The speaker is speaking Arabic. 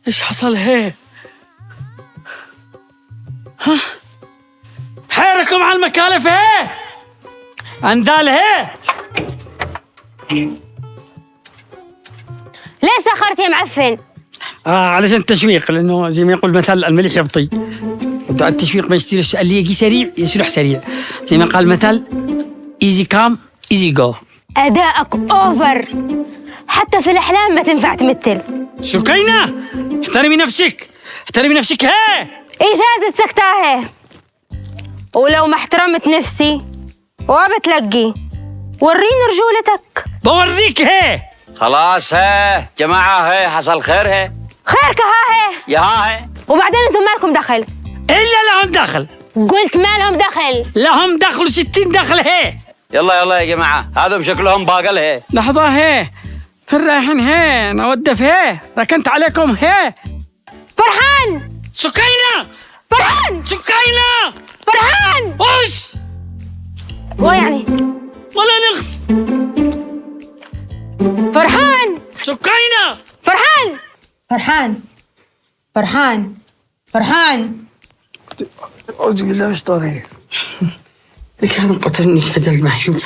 ايش حصل هي؟ ها؟ حيركم على المكالف هي؟ اندال هي؟ ليش سخرت يا معفن؟ علشان التشويق، لانه زي ما يقول مثل الملح يبطي. التشويق ما يصيرش اللي يجي سريع يصير سريع، زي ما قال المثل ايزي كام ايزي جو. أدائك أوفر، حتى في الأحلام ما تنفع تمثل. سكينة احترمي نفسك، احترمي نفسك هي. إجازة سكتاهي، ولو ما احترمت نفسي وبتلقي وريني رجولتك. بوريك هي. خلاص هي جماعة، هي حصل خير، هي خيرك هاهي. يا هي. وبعدين انتم مالكم دخل؟ إلا لهم دخل. قلت مالهم دخل؟ لهم دخل 60 دخل هي. يلا يلا يا جماعة، هذا شكلهم باقل هي. لحظة هي، فين رايحين هي؟ نودف هي، ركنت عليكم هي. فرحان، سكينة، فرحان، سكينة، فرحان. وش؟ ويعني ولا نغص. فرحان، سكينة، فرحان، فرحان فرحان فرحان. أعوذ بالله من الشيطان الرجيم. كان قتلني فدى المحجوب.